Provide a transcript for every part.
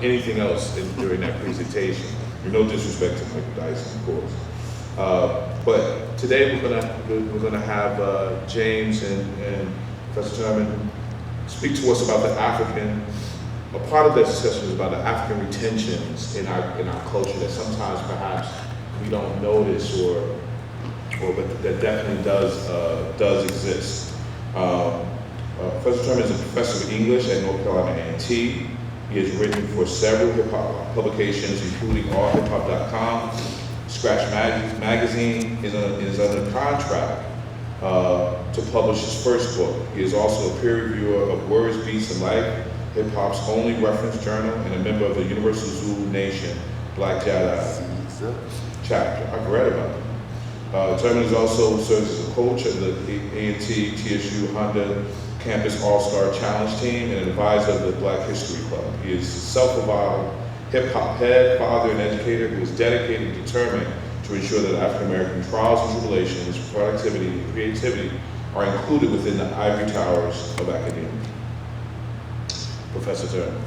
anything else during that presentation. With no disrespect to Michael Dyson, of course. But today we're gonna have James and Professor Turman speak to us about the African. A part of this discussion is about the African retentions in our culture that sometimes perhaps we don't notice, but that definitely does exist. Professor Turman is a professor of English at North Carolina A&T. He has written for several hip-hop publications, including allhiphop.com. Scratch Magazine is under contract to publish his first book. He is also a peer reviewer of Words, Beats, and Life, hip-hop's only reference journal, and a member of the Universal Zulu Nation Black Jedi chapter. I've read about it. Turman is also serves as a coach of the A&T TSU Honda Campus All-Star Challenge Team and an advisor of the Black History Club. He is a self-avowed hip-hop head, father, and educator who is dedicated and determined to ensure that African-American trials and tribulations, productivity, and creativity are included within the ivory towers of academia. Professor Turman.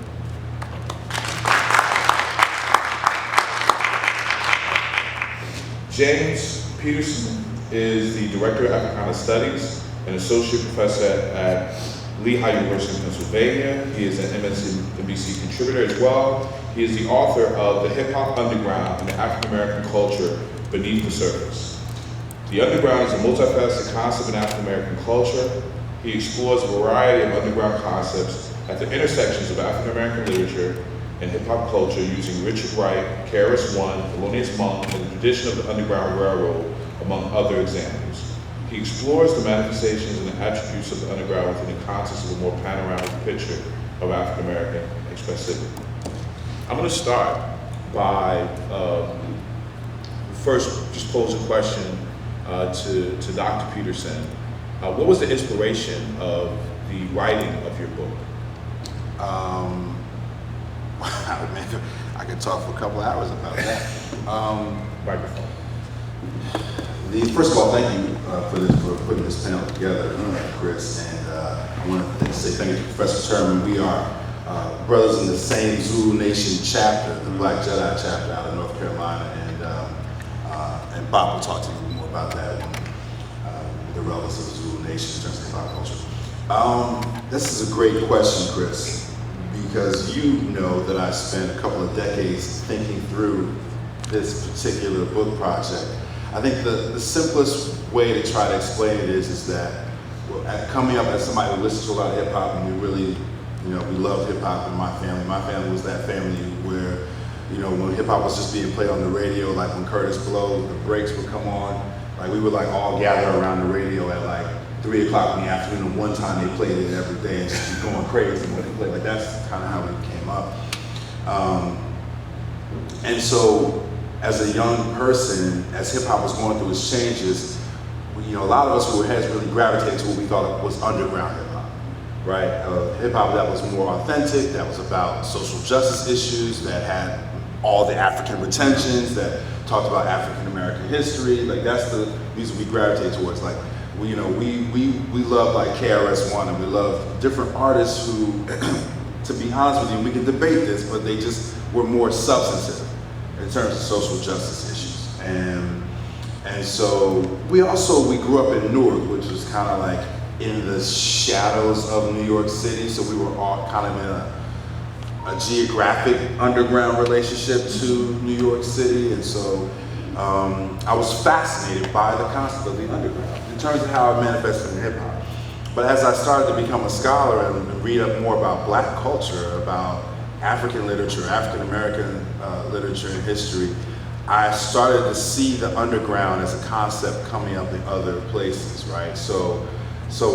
James Peterson is the Director of Africana Studies and Associate Professor at Lehigh University in Pennsylvania. He is an MSNBC contributor as well. He is the author of The Hip Hop Underground and the African American Culture Beneath the Surface. The underground is a multifaceted concept in African American culture. He explores a variety of underground concepts at the intersections of African American literature and hip hop culture using Richard Wright, KRS-One, Thelonious Monk, and the tradition of the Underground Railroad, among other examples. He explores the manifestations and the attributes of the underground within the context of a more panoramic picture of African American expressivity. I'm going to start by first just pose a question to Dr. Peterson. What was the inspiration of the writing of your book? Wow, man, I could talk for a couple hours about that. Microphone. First of all, thank you for putting this panel together, Chris. And I want to say thank you to Professor Turman. We are brothers in the same Zulu Nation chapter, the Black Jedi chapter out of North Carolina. And Bob will talk to you more about that and the relevance of the Zulu Nation in terms of hip-hop culture. This is a great question, Chris, because you know that I spent a couple of decades thinking through this particular book project. I think the simplest way to try to explain it is that coming up as somebody who listens to a lot of hip hop, and we really, we love hip hop in my family. My family was that family where, when hip hop was just being played on the radio, like when Curtis Blow, the breaks would come on, like we would like all gather around the radio at like 3 o'clock in the afternoon, and one time they played it every day and just be going crazy when they played. Like that's kind of how we came up. And so, as a young person, as hip hop was going through its changes, a lot of us who were heads really gravitated to what we thought was underground hip hop, right? Hip hop that was more authentic, that was about social justice issues, that had all the African retentions, that talked about African American history. Like that's the music we gravitate towards. Like we love like KRS-One, and we love different artists who, to be honest with you, we can debate this, but they just were more substantive in terms of social justice issues. And so we grew up in Newark, which was kind of like in the shadows of New York City. So we were all kind of in a geographic underground relationship to New York City. And so I was fascinated by the concept of the underground in terms of how it manifested in hip hop. But as I started to become a scholar and read up more about Black culture, about African literature, African American literature and history, I started to see the underground as a concept coming up in other places, right? So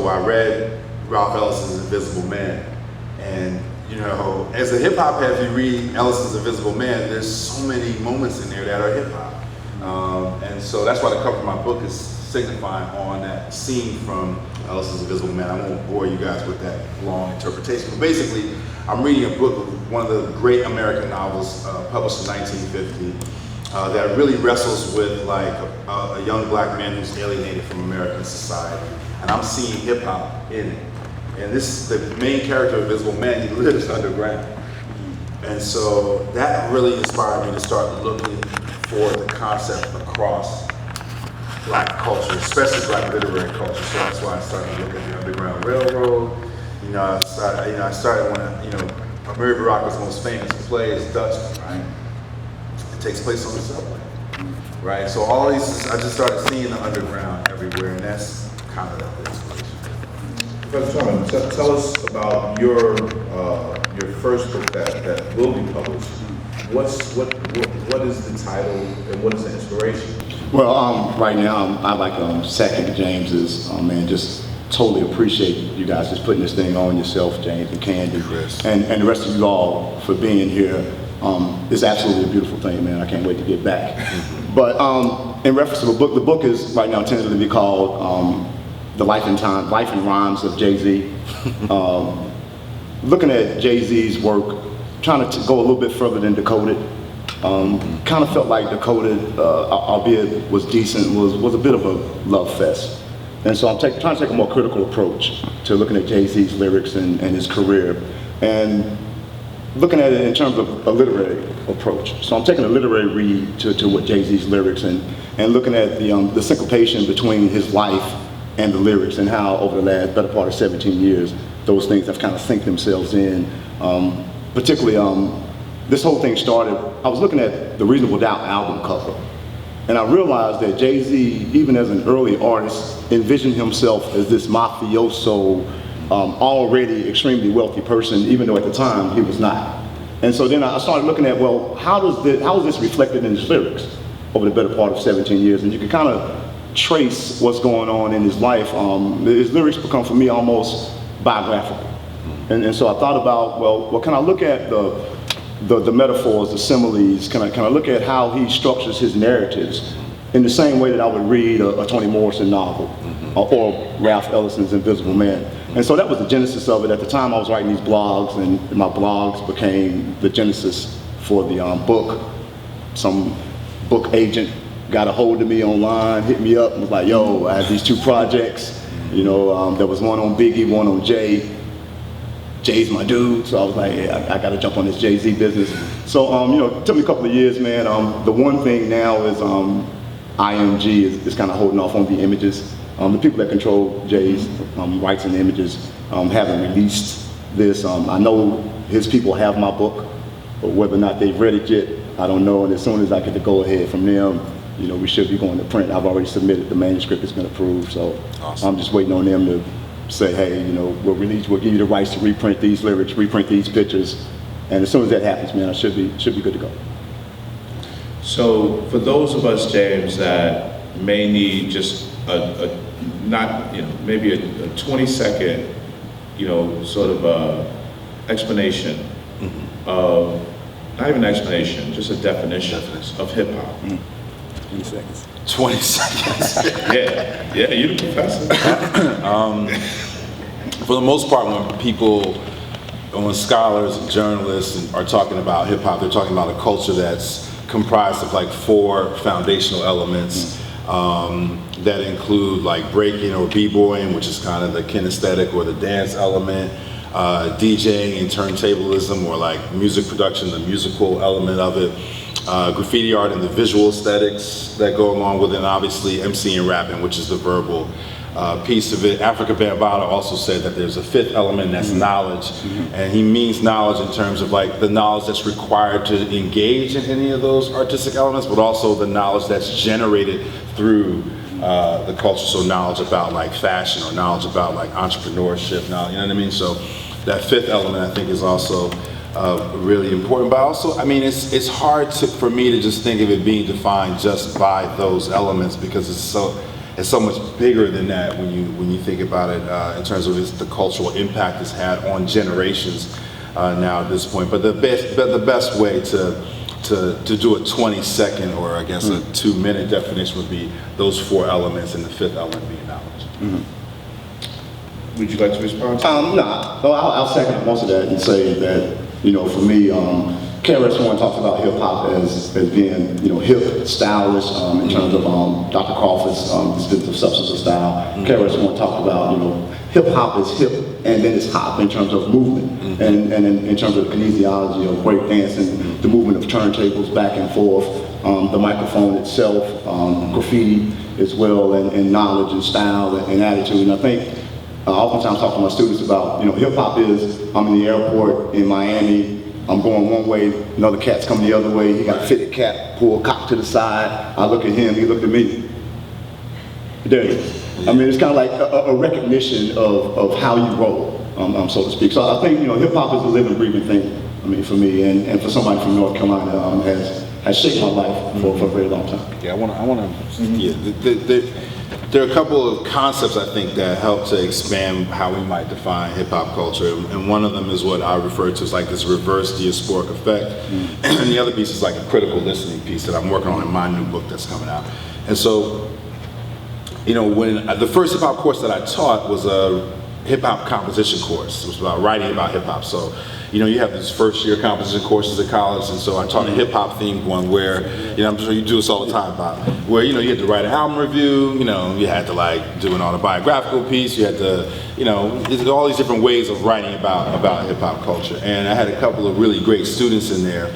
I read Ralph Ellison's Invisible Man, and as a hip hop head, if you read Ellison's Invisible Man, there's so many moments in there that are hip hop, and so that's why the cover of my book is signifying on that scene from Ellison's Invisible Man. I won't bore you guys with that long interpretation, but basically, I'm reading a book of one of the great American novels published in 1950 that really wrestles with like a young black man who's alienated from American society. And I'm seeing hip hop in it. And this is the main character of Invisible Man. He lives underground. And so that really inspired me to start looking for the concept across Black culture, especially Black literary culture. So that's why I started to look at the Underground Railroad. I started when, Mary Baraka's most famous play is Dutchman, right? It takes place on the subway, right? So all these, I just started seeing the underground everywhere, and that's kind of the inspiration. Professor Turman, tell us about your first book that will be published. What is the title and what is the inspiration? Well, right now I'd like to second James's, man, just totally appreciate you guys just putting this thing on yourself, James and Candy, and the rest of you all for being here. It's absolutely a beautiful thing, man. I can't wait to get back. But in reference to the book is right now tentatively called The Life and Rhymes of Jay-Z. Looking at Jay-Z's work, trying to go a little bit further than Decoded. Kind of felt like Decoded, albeit was decent, was a bit of a love fest. And so I'm trying to take a more critical approach to looking at Jay-Z's lyrics and his career, and looking at it in terms of a literary approach. So I'm taking a literary read to what Jay-Z's lyrics and looking at the syncopation between his life and the lyrics, and how over the last better part of 17 years, those things have kind of synced themselves in. Particularly, this whole thing started, I was looking at the Reasonable Doubt album cover, and I realized that Jay-Z, even as an early artist, envisioned himself as this mafioso, already extremely wealthy person, even though at the time he was not. And so then I started looking at, well, how is this reflected in his lyrics over the better part of 17 years? And you can kind of trace what's going on in his life. His lyrics become, for me, almost biographical. And so I thought about, well, can I look at the metaphors, the similes, can I look at how he structures his narratives in the same way that I would read a Toni Morrison novel, or Ralph Ellison's Invisible Man. And so that was the genesis of it. At the time I was writing these blogs, and my blogs became the genesis for the book. Some book agent got a hold of me online, hit me up, and was like, yo, I have these two projects. There was one on Biggie, one on Jay. Jay's my dude, so I was like, yeah, I gotta jump on this Jay-Z business. So, it took me a couple of years, man. The one thing now is IMG is kind of holding off on the images. The people that control Jay's rights and images haven't released this. I know his people have my book, but whether or not they've read it yet, I don't know. And as soon as I get the go-ahead from them, we should be going to print. I've already submitted the manuscript, it's been approved, so awesome. I'm just waiting on them to say, hey, we'll give you the rights to reprint these lyrics, reprint these pictures, and as soon as that happens, man, I should be good to go. So for those of us, James, that may need just maybe a 20-second, sort of explanation of, not even explanation, just a definition of hip hop. 20 seconds. 20 seconds. Yeah, you're the professor. For the most part, when scholars and journalists are talking about hip hop, they're talking about a culture that's comprised of like 4 foundational elements that include like breaking or b-boying, which is kind of the kinesthetic or the dance element, DJing and turntablism, or like music production, the musical element of it, graffiti art and the visual aesthetics that go along with it, and obviously MC and rapping, which is the verbal piece of it. Africa Bambaataa also said that there's a 5th element, that's knowledge, and he means knowledge in terms of like the knowledge that's required to engage in any of those artistic elements, but also the knowledge that's generated through the culture. So knowledge about like fashion, or knowledge about like entrepreneurship, now, you know what I mean? So that 5th element, I think, is also really important. But also, it's hard for me to just think of it being defined just by those elements, because it's so much bigger than that when you think about it in terms of the cultural impact it's had on generations now at this point. But the best way to do a 20-second, or I guess a 2-minute definition would be those 4 elements, and the 5th element being knowledge. Would you like to respond? No, I'll second most of that and say that, for me, KRS-One talks about hip hop as being, hip, stylish, in terms of Dr. Crawford's distinctive substance of style. KRS-One talked about, hip hop is hip, and then it's hop in terms of movement, and in terms of kinesiology of break dancing, the movement of turntables back and forth, the microphone itself, graffiti as well, and knowledge and style and attitude. And I think I oftentimes talk to my students about, hip hop is, I'm in the airport in Miami, I'm going one way, another cat's coming the other way, he got a fitted cap, pull a cock to the side, I look at him, he looked at me. There it is. I mean, it's kind of like a recognition of how you roll, so to speak. So I think, hip hop is a living, breathing thing, I mean, for me, and for somebody from North Carolina, has shaped my life for a very long time. Yeah, there are a couple of concepts I think that help to expand how we might define hip hop culture, and one of them is what I refer to as like this reverse diasporic effect, and the other piece is like a critical listening piece that I'm working on in my new book that's coming out. And so, when the first hip hop course that I taught was a hip hop composition course. It was about writing about hip hop. So, you have these first year composition courses at college, and so I taught a hip hop themed one where, I'm sure you do this all the time, Bob, where, you had to write an album review, you had to like do an autobiographical piece, you had to, there's all these different ways of writing about hip hop culture. And I had a couple of really great students in there.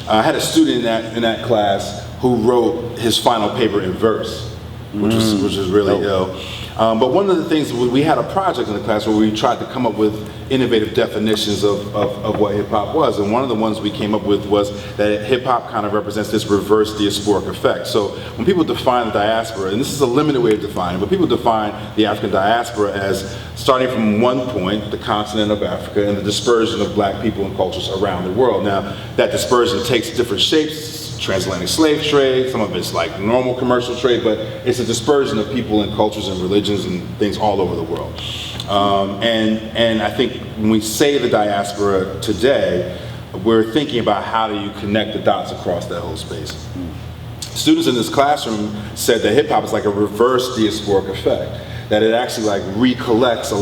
I had a student in that class who wrote his final paper in verse, which was really ill. But one of the things, we had a project in the class where we tried to come up with innovative definitions of what hip hop was. And one of the ones we came up with was that hip hop kind of represents this reverse diasporic effect. So when people define the diaspora, and this is a limited way of defining, but people define the African diaspora as starting from one point, the continent of Africa, and the dispersion of black people and cultures around the world. Now, that dispersion takes different shapes, transatlantic slave trade, some of it's like normal commercial trade, but it's a dispersion of people and cultures and religions and things all over the world. And I think when we say the diaspora today, we're thinking about how do you connect the dots across that whole space. Students in this classroom said that hip hop is like a reverse diasporic effect, that it actually like recollects a